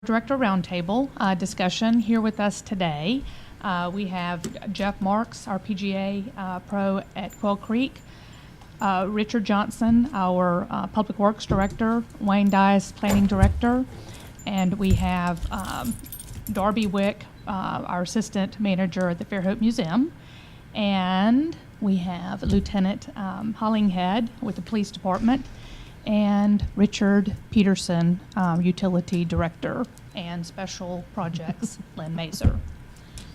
Director Roundtable discussion here with us today. We have Jeff Marks, our PGA pro at Quail Creek, Richard Johnson, our Public Works Director, Wayne Dias, Planning Director, and we have Darby Wick, our Assistant Manager at the Fairhope Museum, and we have Lieutenant Hollinghead with the Police Department, and Richard Peterson, Utility Director and Special Projects, Lynn Mazer.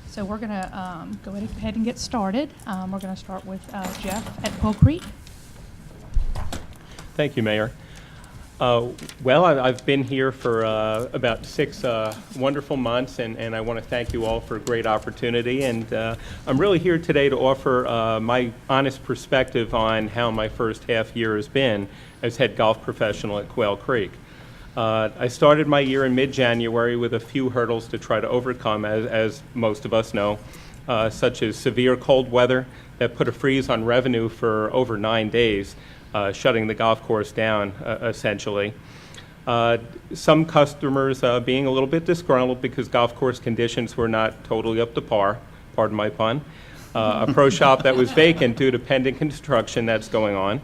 So we're going to go ahead and get started. We're going to start with Jeff at Quail Creek. Thank you, Mayor. Well, I've been here for about 6 wonderful months, and I want to thank you all for a great opportunity. And I'm really here today to offer my honest perspective on how my first half year has been as head golf professional at Quail Creek. I started my year in mid-January with a few hurdles to try to overcome, as most of us know, such as severe cold weather that put a freeze on revenue for over 9 days, shutting the golf course down, essentially. Some customers being a little bit disgruntled because golf course conditions were not totally up to par, pardon my pun. A pro shop that was vacant due to pending construction that's going on.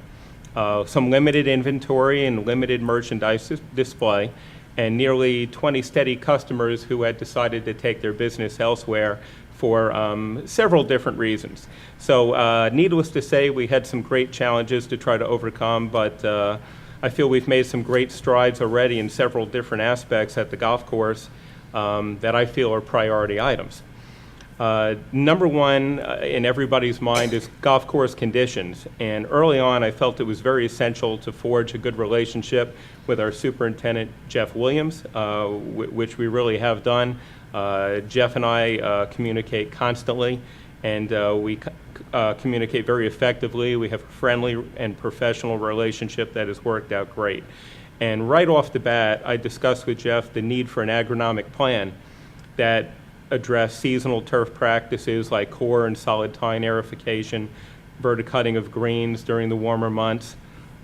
Some limited inventory and limited merchandise display, and nearly 20 steady customers who had decided to take their business elsewhere for several different reasons. So needless to say, we had some great challenges to try to overcome, but I feel we've made some great strides already in several different aspects at the golf course that I feel are priority items. Number one in everybody's mind is golf course conditions, and early on I felt it was very essential to forge a good relationship with our superintendent, Jeff Williams, which we really have done. Jeff and I communicate constantly, and we communicate very effectively. We have a friendly and professional relationship that has worked out great. And right off the bat, I discussed with Jeff the need for an agronomic plan that address seasonal turf practices like core and solid tine aerification, verticutting of greens during the warmer months,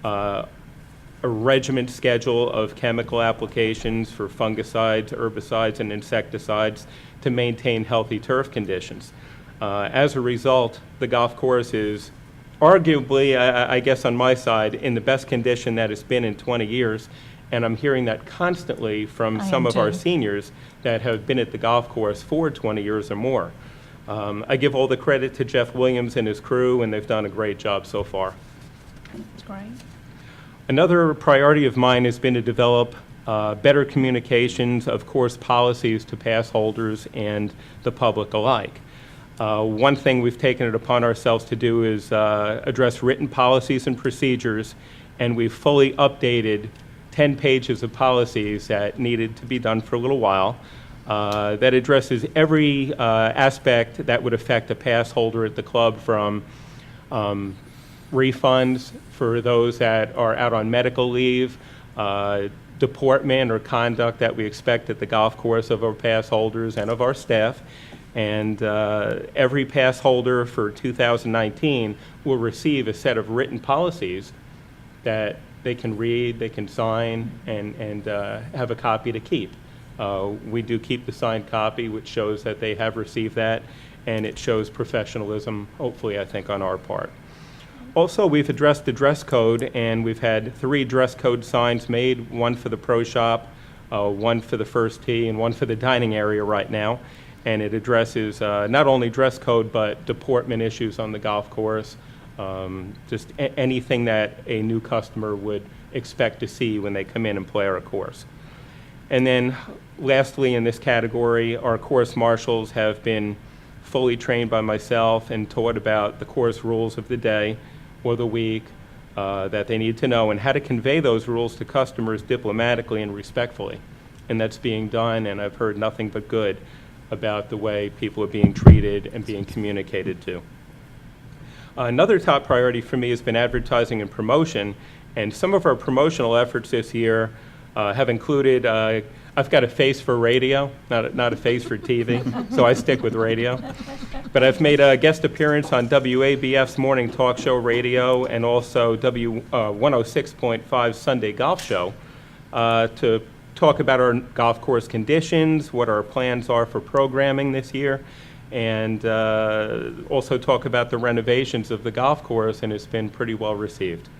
a regiment schedule of chemical applications for fungicides, herbicides, and insecticides to maintain healthy turf conditions. As a result, the golf course is arguably, I guess on my side, in the best condition that it's been in 20 years. And I'm hearing that constantly from some of our seniors that have been at the golf course for 20 years or more. I give all the credit to Jeff Williams and his crew, and they've done a great job so far. That's great. Another priority of mine has been to develop better communications of course policies to pass holders and the public alike. One thing we've taken it upon ourselves to do is address written policies and procedures, and we've fully updated 10 pages of policies that needed to be done for a little while that addresses every aspect that would affect a pass holder at the club, from refunds for those that are out on medical leave, deportment or conduct that we expect at the golf course of our pass holders and of our staff. And every pass holder for 2019 will receive a set of written policies that they can read, they can sign, and have a copy to keep. We do keep the signed copy, which shows that they have received that, and it shows professionalism, hopefully, I think, on our part. Also, we've addressed the dress code, and we've had 3 dress code signs made, one for the pro shop, one for the first tee, and one for the dining area right now. And it addresses not only dress code, but deportment issues on the golf course, just anything that a new customer would expect to see when they come in and play our course. And then lastly in this category, our course marshals have been fully trained by myself and taught about the course rules of the day or the week that they need to know, and how to convey those rules to customers diplomatically and respectfully. And that's being done, and I've heard nothing but good about the way people are being treated and being communicated to. Another top priority for me has been advertising and promotion, and some of our promotional efforts this year have included, I've got a face for radio, not a face for TV, so I stick with radio. But I've made a guest appearance on WABF's morning talk show radio and also 106.5 Sunday Golf Show to talk about our golf course conditions, what our plans are for programming this year, and also talk about the renovations of the golf course, and it's been pretty well received.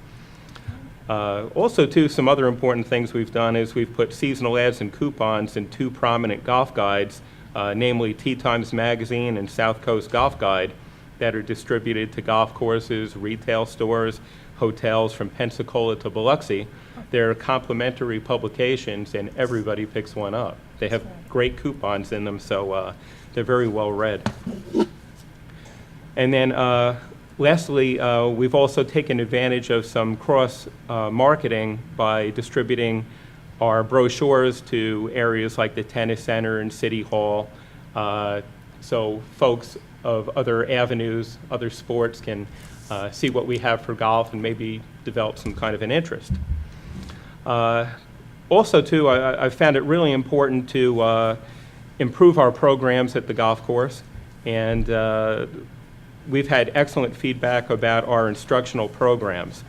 Also, too, some other important things we've done is we've put seasonal ads and coupons in 2 prominent golf guides, namely Tee Times Magazine and South Coast Golf Guide, that are distributed to golf courses, retail stores, hotels from Pensacola to Biloxi. They're complimentary publications, and everybody picks one up. They have great coupons in them, so they're very well read. And then lastly, we've also taken advantage of some cross-marketing by distributing our brochures to areas like the Tennis Center and City Hall, so folks of other avenues, other sports can see what we have for golf and maybe develop some kind of an interest. Also, too, I've found it really important to improve our programs at the golf course, and we've had excellent feedback about our instructional programs.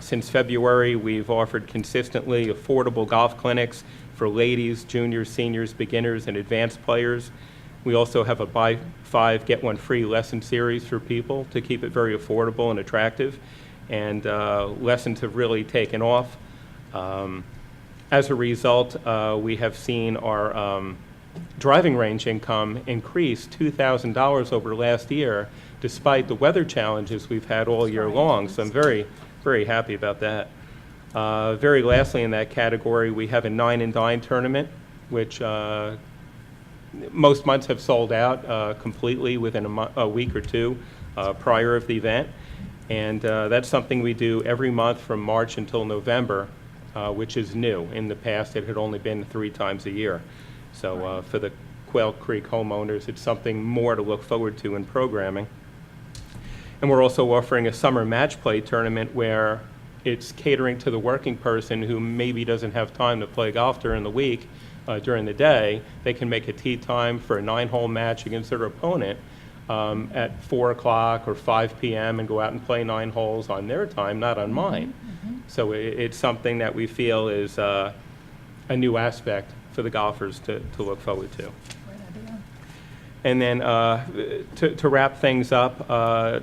Since February, we've offered consistently affordable golf clinics for ladies, juniors, seniors, beginners, and advanced players. We also have a buy 5, get 1 free lesson series for people to keep it very affordable and attractive, and lessons have really taken off. As a result, we have seen our driving range income increase $2,000 over last year, despite the weather challenges we've had all year long. So I'm very, very happy about that. Very lastly in that category, we have a 9 and Dine tournament, which most months have sold out completely within a week or 2 prior of the event. And that's something we do every month from March until November, which is new. In the past, it had only been 3 times a year. So for the Quail Creek homeowners, it's something more to look forward to in programming. And we're also offering a summer match play tournament where it's catering to the working person who maybe doesn't have time to play golf during the week. During the day, they can make a tee time for a 9-hole match against their opponent at 4 o'clock or 5 p.m. and go out and play 9 holes on their time, not on mine. So it's something that we feel is a new aspect for the golfers to look forward to. And then to wrap things up,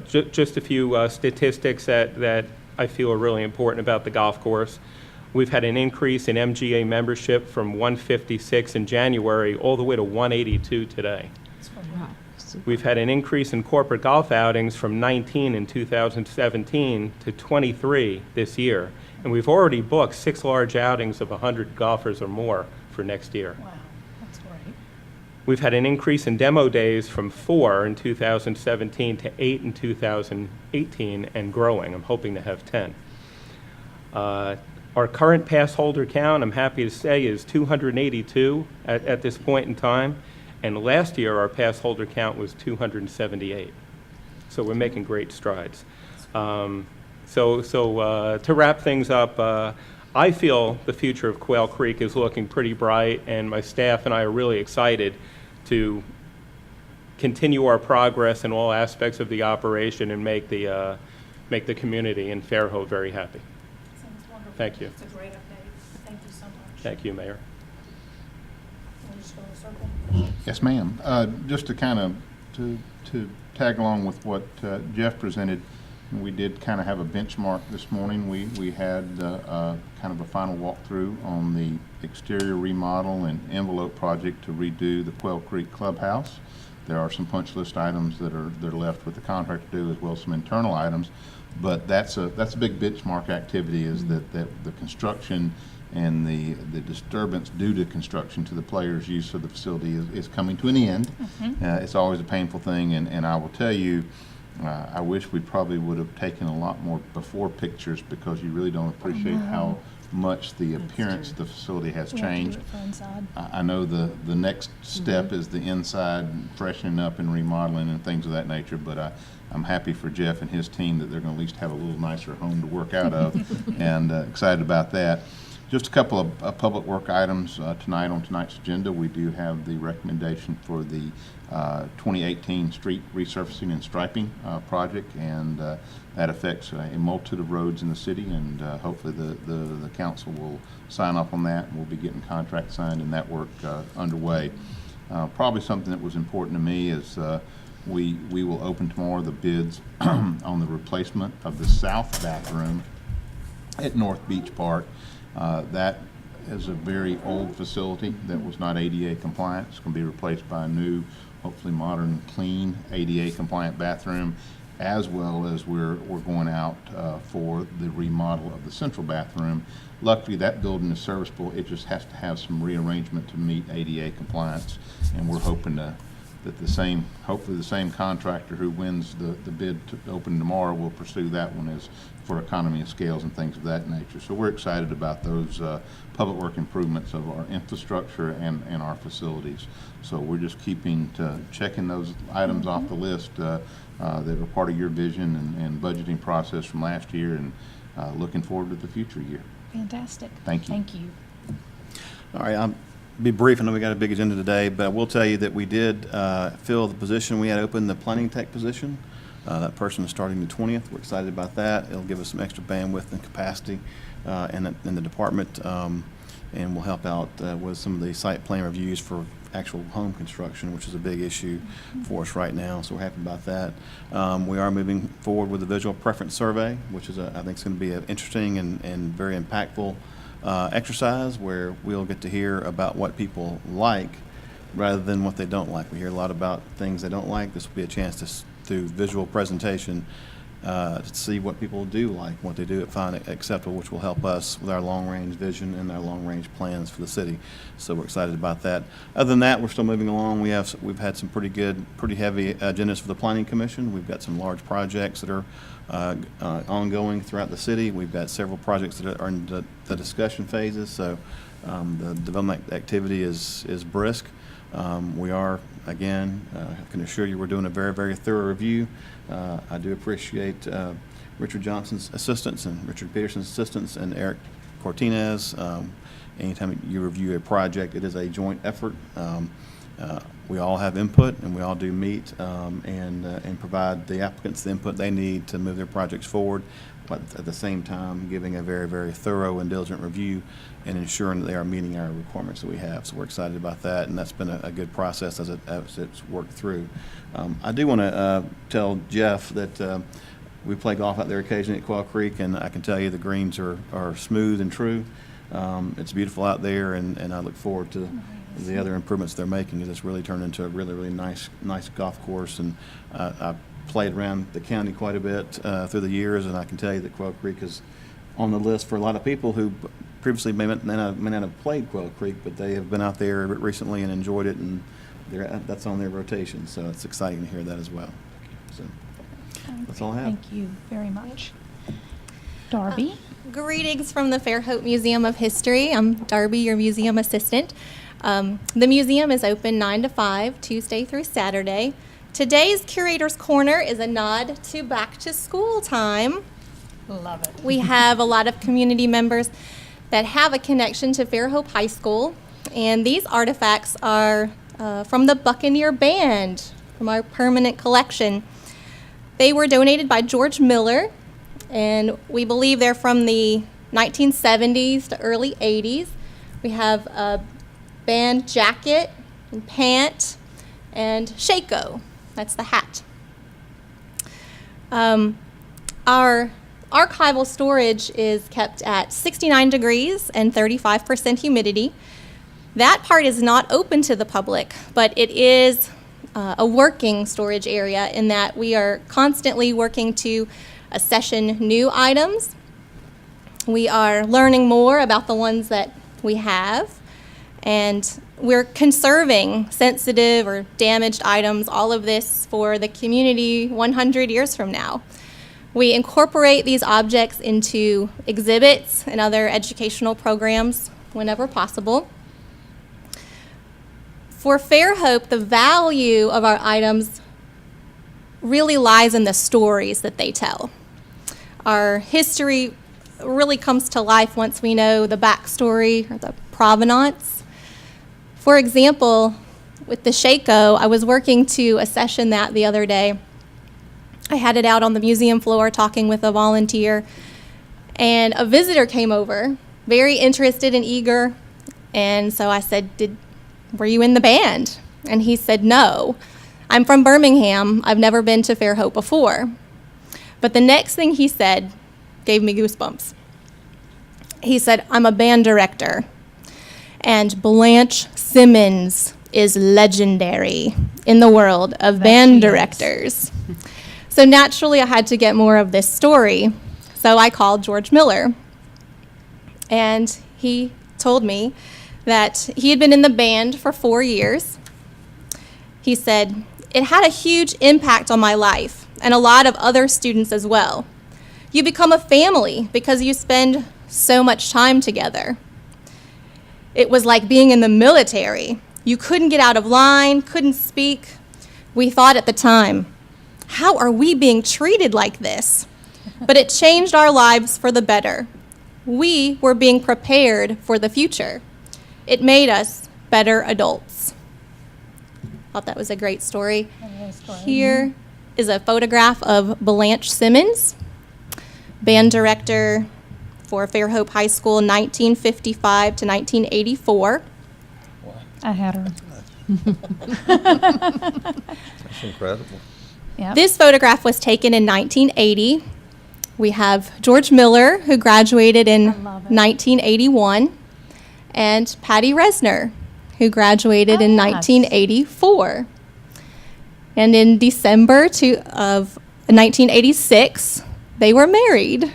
just a few statistics that I feel are really important about the golf course. We've had an increase in MGA membership from 156 in January all the way to 182 today. Wow. We've had an increase in corporate golf outings from 19 in 2017 to 23 this year. And we've already booked 6 large outings of 100 golfers or more for next year. Wow, that's great. We've had an increase in demo days from 4 in 2017 to 8 in 2018 and growing. I'm hoping to have 10. Our current pass holder count, I'm happy to say, is 282 at this point in time. And last year, our pass holder count was 278. So we're making great strides. So to wrap things up, I feel the future of Quail Creek is looking pretty bright, and my staff and I are really excited to continue our progress in all aspects of the operation and make the community in Fairhope very happy. Sounds wonderful. Thank you. It's a great update. Thank you so much. Thank you, Mayor. We'll just go in a circle. Yes, ma'am. Just to kind of to tag along with what Jeff presented, we did kind of have a benchmark this morning. We had kind of a final walkthrough on the exterior remodel and envelope project to redo the Quail Creek Clubhouse. There are some punch list items that are left with the contractor to do, as well as some internal items. But that's a big benchmark activity, is that the construction and the disturbance due to construction to the players' use of the facility is coming to an end. It's always a painful thing, and I will tell you, I wish we probably would have taken a lot more before pictures, because you really don't appreciate how much the appearance of the facility has changed. I know the next step is the inside, freshening up and remodeling and things of that nature, but I'm happy for Jeff and his team that they're going to at least have a little nicer home to work out of, and excited about that. Just a couple of public work items tonight on tonight's agenda. We do have the recommendation for the 2018 street resurfacing and striping project, and that affects a multitude of roads in the city, and hopefully the council will sign off on that, and we'll be getting contracts signed and that work underway. Probably something that was important to me is we will open tomorrow the bids on the replacement of the south bathroom at North Beach Park. That is a very old facility that was not ADA compliant. It's going to be replaced by a new, hopefully modern, clean, ADA compliant bathroom, as well as we're going out for the remodel of the central bathroom. Luckily, that building is serviceable. It just has to have some rearrangement to meet ADA compliance, and we're hoping that hopefully the same contractor who wins the bid to open tomorrow will pursue that one as for economy of scales and things of that nature. So we're excited about those public work improvements of our infrastructure and our facilities. So we're just checking those items off the list that are part of your vision and budgeting process from last year, and looking forward to the future year. Fantastic. Thank you. Thank you. All right, I'll be brief. I know we got a big agenda today, but I will tell you that we did fill the position we had open, the planning tech position. That person is starting the 20th. We're excited about that. It'll give us some extra bandwidth and capacity in the department, and will help out with some of the site plan reviews for actual home construction, which is a big issue for us right now. So we're happy about that. We are moving forward with the visual preference survey, which is I think is going to be an interesting and very impactful exercise, where we'll get to hear about what people like rather than what they don't like. We hear a lot about things they don't like. This will be a chance to, through visual presentation, to see what people do like, what they do find acceptable, which will help us with our long-range vision and our long-range plans for the city. So we're excited about that. Other than that, we're still moving along. We've had some pretty heavy agendas for the Planning Commission. We've got some large projects that are ongoing throughout the city. We've got several projects that are in the discussion phases. So the development activity is brisk. We are, again, I can assure you we're doing a very, very thorough review. I do appreciate Richard Johnson's assistance and Richard Peterson's assistance and Eric Cortinez. Anytime you review a project, it is a joint effort. We all have input, and we all do meet and provide the applicants the input they need to move their projects forward, but at the same time giving a very, very thorough and diligent review and ensuring that they are meeting our requirements that we have. So we're excited about that, and that's been a good process as it's worked through. I do want to tell Jeff that we play golf out there occasionally at Quail Creek, and I can tell you the greens are smooth and true. It's beautiful out there, and I look forward to the other improvements they're making. It's really turned into a really, really nice golf course, and I've played around the county quite a bit through the years, and I can tell you that Quail Creek is on the list for a lot of people who previously may not have played Quail Creek, but they have been out there recently and enjoyed it, and that's on their rotation. So it's exciting to hear that as well. So that's all I have. Thank you very much. Darby? Greetings from the Fairhope Museum of History. I'm Darby, your museum assistant. The museum is open 9 to 5, Tuesday through Saturday. Today's Curator's Corner is a nod to back to school time. Love it. We have a lot of community members that have a connection to Fairhope High School, and these artifacts are from the Buccaneer Band, from our permanent collection. They were donated by George Miller, and we believe they're from the 1970s to early 80s. We have a band jacket and pant and shako. That's the hat. Our archival storage is kept at 69 degrees and 35% humidity. That part is not open to the public, but it is a working storage area in that we are constantly working to accession new items. We are learning more about the ones that we have, and we're conserving sensitive or damaged items, all of this for the community 100 years from now. We incorporate these objects into exhibits and other educational programs whenever possible. For Fairhope, the value of our items really lies in the stories that they tell. Our history really comes to life once we know the backstory or the provenance. For example, with the Shako, I was working to a session that the other day. I had it out on the museum floor talking with a volunteer, and a visitor came over, very interested and eager, and so I said, were you in the band? And he said, no. I'm from Birmingham. I've never been to Fairhope before. But the next thing he said gave me goosebumps. He said, I'm a band director, and Blanche Simmons is legendary in the world of band directors. So naturally, I had to get more of this story. So I called George Miller, and he told me that he had been in the band for 4 years. He said, it had a huge impact on my life and a lot of other students as well. You become a family because you spend so much time together. It was like being in the military. You couldn't get out of line, couldn't speak. We thought at the time, how are we being treated like this? But it changed our lives for the better. We were being prepared for the future. It made us better adults. Thought that was a great story. Here is a photograph of Blanche Simmons, band director for Fairhope High School, 1955 to 1984. I had her. That's incredible. Yep. This photograph was taken in 1980. We have George Miller, who graduated in love it. 1981, and Patty Resner, who graduated in yes. 1984. And in December of 1986, they were married.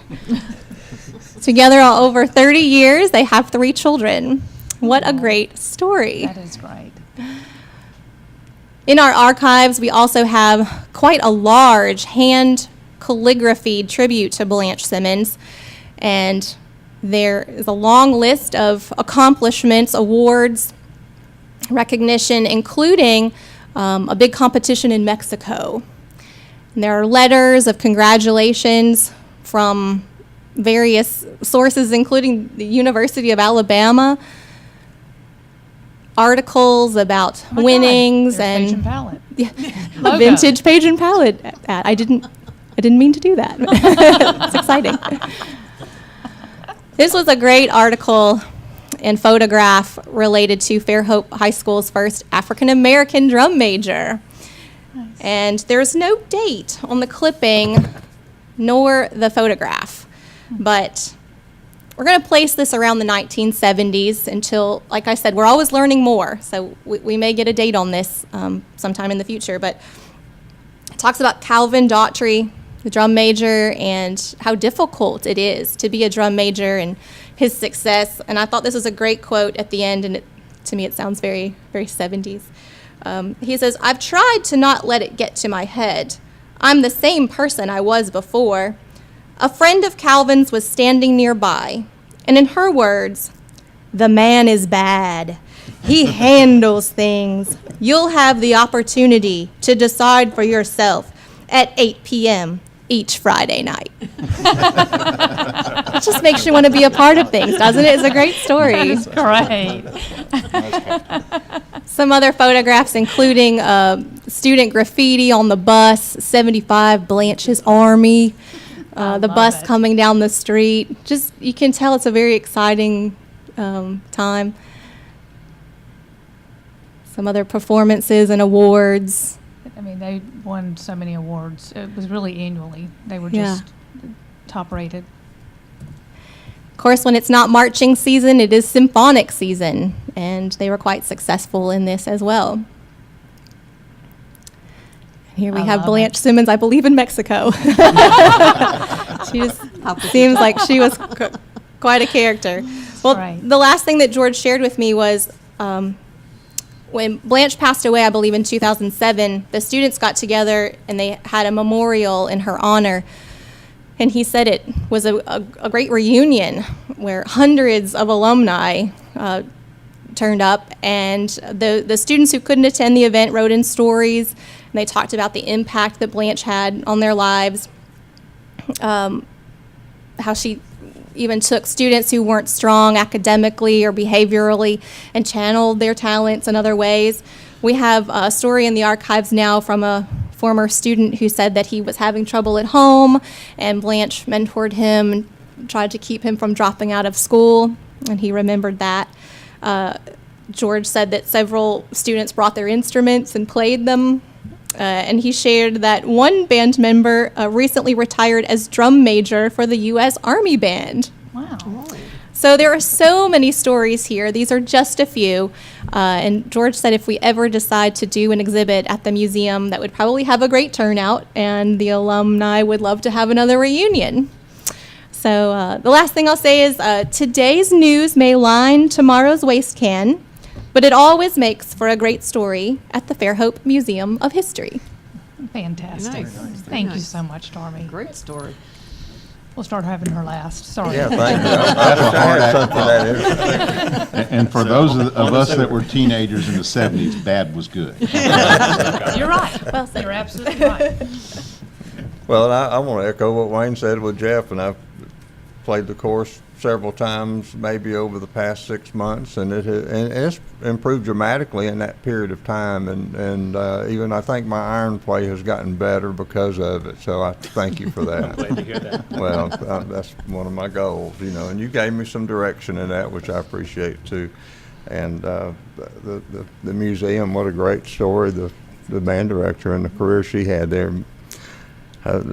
Together over 30 years, they have 3 children. What a great story. That is great. In our archives, we also have quite a large hand calligraphy tribute to Blanche Simmons, and there is a long list of accomplishments, awards, recognition, including a big competition in Mexico. And there are letters of congratulations from various sources, including the University of Alabama, articles about Oh my winnings God, there's Page and Palette. a Logo. vintage page and palette ad. I didn't mean to do that. It's exciting. This was a great article and photograph related to Fairhope High School's first African American drum major. Nice. And there's no date on the clipping nor the photograph, but we're going to place this around the 1970s until, like I said, we're always learning more, so we may get a date on this sometime in the future, but it talks about Calvin Daughtry, the drum major, and how difficult it is to be a drum major and his success. And I thought this was a great quote at the end, and to me it sounds very, very 70s. He says, I've tried to not let it get to my head. I'm the same person I was before. A friend of Calvin's was standing nearby, and in her words, the man is bad. He handles things. You'll have the opportunity to decide for yourself at 8 p.m. each Friday night. It just makes you want to be a part of things, doesn't it? It's a great story. That's great. Some other photographs, including student graffiti on the bus, 75 Blanche's Army, the love bus it. coming down the street. Just, you can tell it's a very exciting time. Some other performances and awards. I mean, they won so many awards. It was really annually. They were Yeah. just top rated. Of course, when it's not marching season, it is symphonic season, and they were quite successful in this as well. Here we I have love Blanche it. Simmons, I believe, in Mexico. She just seems like she was quite a character. Well, Right. the last thing that George shared with me was when Blanche passed away, I believe in 2007, the students got together and they had a memorial in her honor. And he said it was a great reunion where hundreds of alumni turned up, and the students who couldn't attend the event wrote in stories, and they talked about the impact that Blanche had on their lives, how she even took students who weren't strong academically or behaviorally and channeled their talents in other ways. We have a story in the archives now from a former student who said that he was having trouble at home, and Blanche mentored him and tried to keep him from dropping out of school, and he remembered that. George said that several students brought their instruments and played them, and he shared that one band member recently retired as drum major for the U.S. Army Band. Wow. So there are so many stories here. These are just a few. And George said if we ever decide to do an exhibit at the museum, that would probably have a great turnout, and the alumni would love to have another reunion. So the last thing I'll say is today's news may line tomorrow's waste can, but it always makes for a great story at the Fairhope Museum of History. Fantastic. Nice. Very Thank you nice. so much, Darby. Great story. We'll start having her last. Sorry. Yeah, thank you. I wish I had something that interesting. And for those of us that were teenagers in the 70s, bad was good. You're right. Well said. You're absolutely right. Well, I want to echo what Wayne said with Jeff, and I've played the course several times, maybe over the past 6 months, and it's improved dramatically in that period of time, and even I think my iron play has gotten better because of it, so I thank you for that. Glad to hear that. Well, that's one of my goals, and you gave me some direction in that, which I appreciate too. And the museum, what a great story, the band director and the career she had there.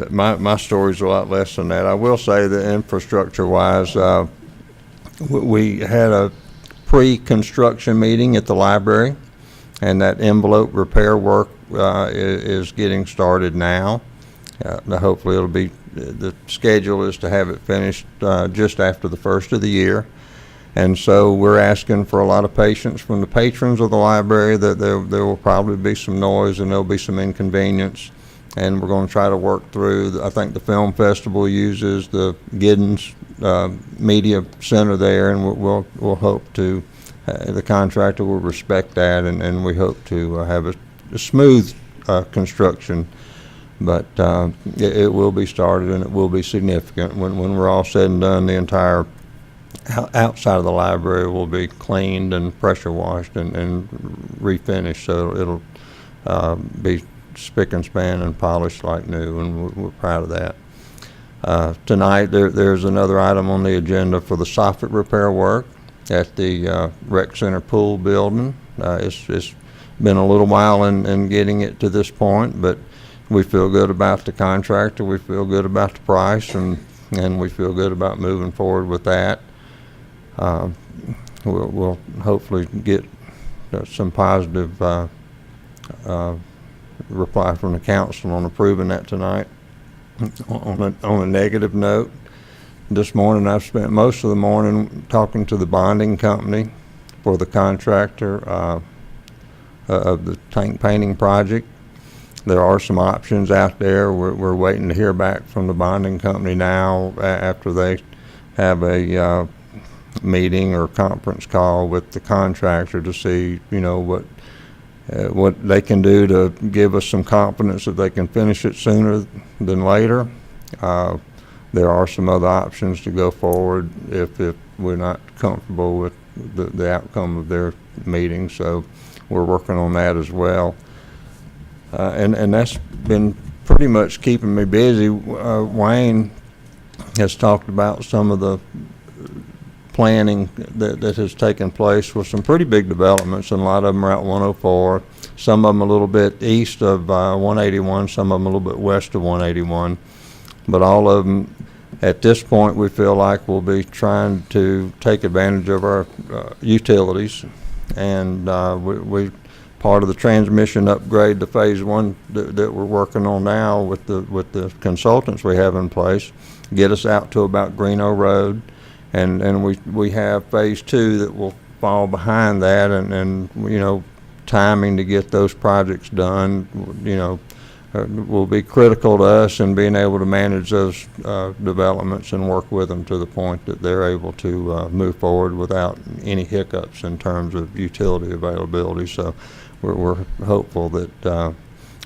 My story's a lot less than that. I will say that infrastructure-wise, we had a pre-construction meeting at the library, and that envelope repair work is getting started now. Hopefully it'll be, the schedule is to have it finished just after the first of the year. And so we're asking for a lot of patience from the patrons of the library, that there will probably be some noise and there'll be some inconvenience. And we're going to try to work through, I think the film festival uses the Giddens Media Center there, and we'll hope to, the contractor will respect that, and we hope to have a smooth construction. But it will be started, and it will be significant. When we're all said and done, the entire outside of the library will be cleaned and pressure washed and refinished, so it'll be spick and span and polished like new, and we're proud of that. Tonight there's another item on the agenda for the soffit repair work at the rec center pool building. It's been a little while in getting it to this point, but we feel good about the contractor, we feel good about the price, and we feel good about moving forward with that. We'll hopefully get some positive reply from the council on approving that tonight. On a negative note, this morning I've spent most of the morning talking to the bonding company for the contractor of the tank painting project. There are some options out there. We're waiting to hear back from the bonding company now after they have a meeting or conference call with the contractor to see, what they can do to give us some confidence that they can finish it sooner than later. There are some other options to go forward if we're not comfortable with the outcome of their meeting, so we're working on that as well. And that's been pretty much keeping me busy. Wayne has talked about some of the planning that has taken place with some pretty big developments, and a lot of them are out 104, some of them a little bit east of 181, some of them a little bit west of 181, but all of them at this point we feel like we'll be trying to take advantage of our utilities, and we part of the transmission upgrade to phase one that we're working on now with the consultants we have in place, get us out to about Greeno Road. And we have phase two that will fall behind that, and timing to get those projects done, will be critical to us in being able to manage those developments and work with them to the point that they're able to move forward without any hiccups in terms of utility availability. So we're hopeful that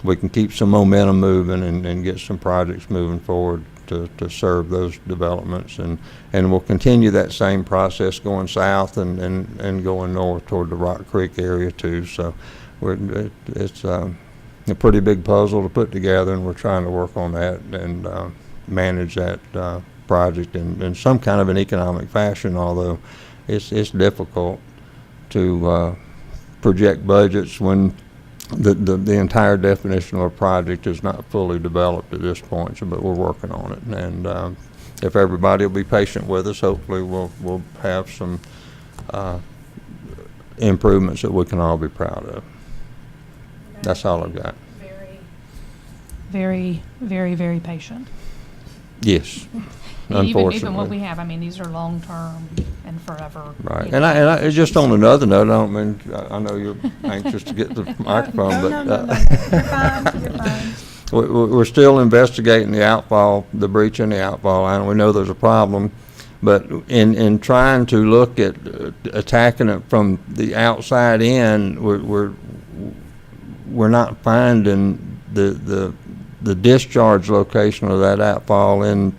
we can keep some momentum moving and get some projects moving forward to serve those developments. And we'll continue that same process going south and going north toward the Rock Creek area too. So it's a pretty big puzzle to put together, and we're trying to work on that and manage that project in some kind of an economic fashion, although it's difficult to project budgets when the entire definition of a project is not fully developed at this point. So, but we're working on it, and if everybody will be patient with us, hopefully we'll have some improvements that we can all be proud of. That's all I've got. Very, very, very patient. Yes, Even what unfortunately. we have, I mean, these are long-term and forever. Right, you and know. I just on another note, I don't mean, I know you're anxious to get the microphone, but No. You're fine, you're fine. we're still investigating the outfall, the breach in the outfall line. We know there's a problem, but in trying to look at attacking it from the outside in, we're not finding the discharge location of that outfall in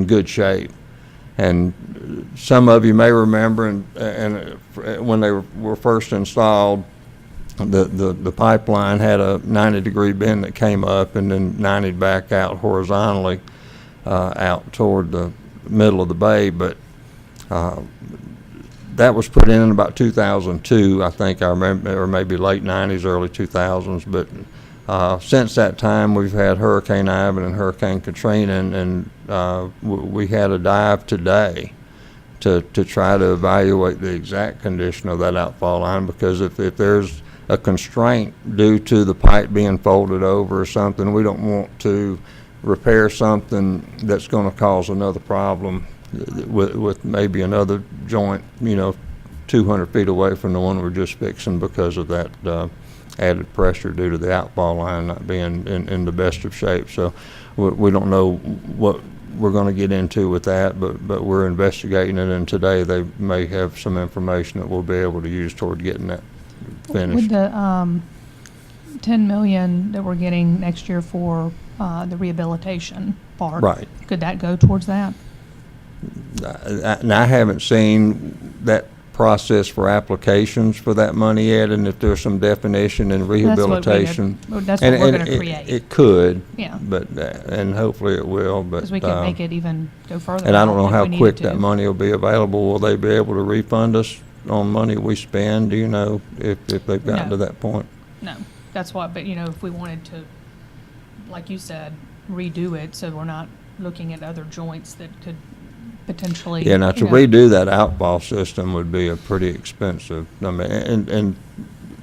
good shape. And some of you may remember, and when they were first installed, the pipeline had a 90-degree bend that came up and then 90'd back out horizontally out toward the middle of the bay. But that was put in about 2002, I think I remember, or maybe late 90s, early 2000s. But since that time, we've had Hurricane Ivan and Hurricane Katrina, and we had a dive today to try to evaluate the exact condition of that outfall line, because if there's a constraint due to the pipe being folded over or something, we don't want to repair something that's going to cause another problem with maybe another joint, 200 feet away from the one we're just fixing, because of that added pressure due to the outfall line not being in the best of shape. So we don't know what we're going to get into with that, but we're investigating it, and today they may have some information that we'll be able to use toward getting that finished. With the $10 million that we're getting next year for the rehabilitation part, Right. could that go towards that? And I haven't seen that process for applications for that money yet, and if there's some definition and rehabilitation. That's what we're going to create. It could. Yeah. But, and hopefully it will, but. Because we can make it even go further. And I don't know if how we needed quick to. that money will be available. Will they be able to refund us on money we spend? Do you know if they've gotten to No. that point? No, that's why, but if we wanted to, like you said, redo it, so we're not looking at other joints that could potentially. Yeah, now to redo that outfall system would be a pretty expensive, I mean, and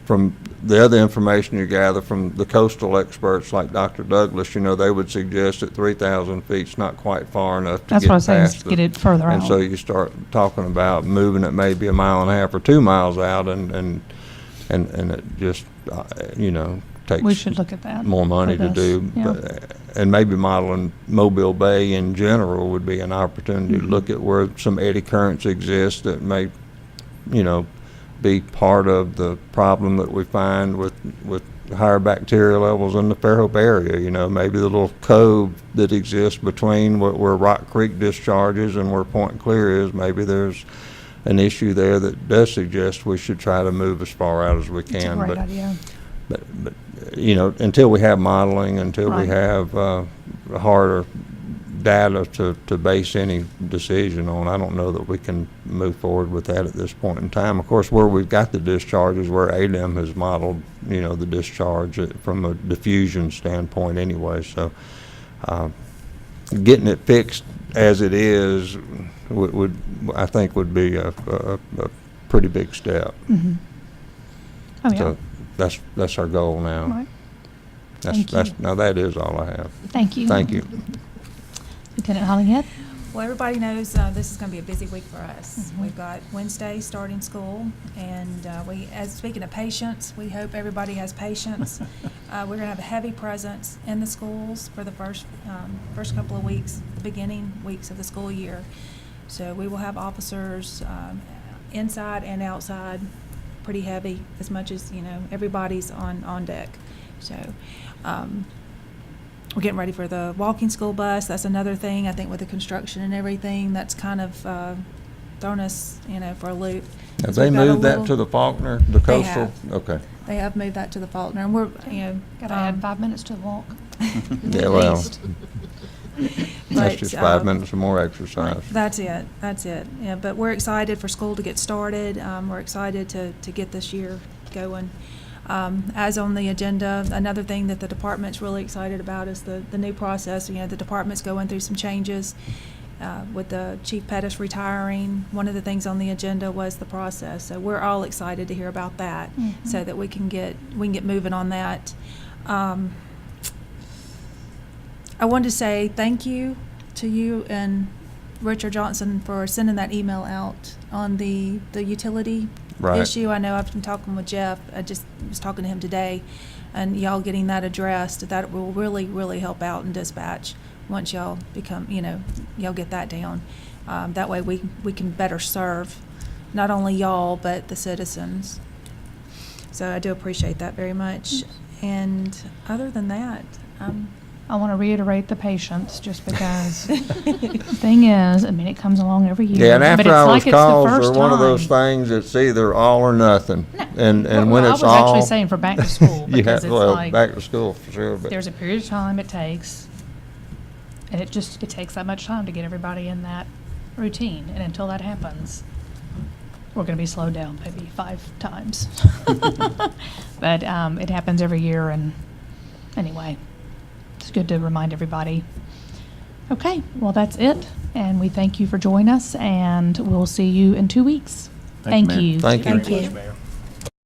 from the other information you gather from the coastal experts like Dr. Douglas, they would suggest that 3,000 feet's not quite far enough to That's get what I was saying, past is get it further And out. so you start talking about moving it maybe a mile and a half or 2 miles out, and it just, takes We should look at that. more money for to this. do. Yeah. And maybe modeling Mobile Bay in general would be an opportunity to look at where some eddy currents exist that may, be part of the problem that we find with higher bacteria levels in the Fairhope area. Maybe the little cove that exists between where Rock Creek discharges and where Point Clear is, maybe there's an issue there that does suggest we should try to move as far out as we It's a can. great idea. But until we have modeling, until we Right. have harder data to base any decision on, I don't know that we can move forward with that at this point in time. Of course, where we've got the discharges, where ADEM has modeled, the discharge from a diffusion standpoint anyway. So getting it fixed as it is would I think would be a pretty big step. Mm-hmm. Oh, yeah. So that's our goal now. Right. Thank you. Now that is all I have. Thank you. Thank you. Lieutenant Hollinghead? Well, everybody knows this is going to be a busy week for us. We've got Wednesday starting school, and speaking of patience, we hope everybody has patience. We're going to have a heavy presence in the schools for the first couple of weeks, the beginning weeks of the school year. So we will have officers inside and outside, pretty heavy, as much as everybody's on deck. So we're getting ready for the walking school bus. That's another thing, I think, with the construction and everything, that's kind of thrown us, for a loop. Have So they we've got a moved that little- to the Faulkner, the They coastal? have. Okay. They have moved that to the Faulkner, and we're, Gotta add 5 minutes to the walk. Yeah, well, least. that's but, just 5 um, minutes of more exercise. That's it. Yeah, but we're excited for school to get started. We're excited to get this year going. As on the agenda, another thing that the department's really excited about is the new process. The department's going through some changes with the Chief Pettis retiring. One of the things on the agenda was the process. So we're all excited to hear about that, so that we can get moving on that. I wanted to say thank you to you and Richard Johnson for sending that email out on the utility Right. issue. I know I've been talking with Jeff. I just was talking to him today, and y'all getting that addressed, that will really, really help out in dispatch once y'all become, y'all get that down. That way we can better serve not only y'all, but the citizens. So I do appreciate that very much. And other than that, I want to reiterate the patience, just because thing is, it comes along every year. Yeah, and but after it's hours like it's the calls first are one of those time. things that's either all or nothing. And Well, when I it's was actually all, saying for back to school, yeah, because it's well, like, back to school for sure, but there's a period of time it takes, and it takes that much time to get everybody in that routine, and until that happens, we're going to be slowed down maybe 5 times. But it happens every year, and anyway, it's good to remind everybody. Okay, well, that's it, and we thank you for joining us, and we'll see you in 2 weeks. Thank you, Thank Mayor. you. thank you. thank Very you. much, Mayor.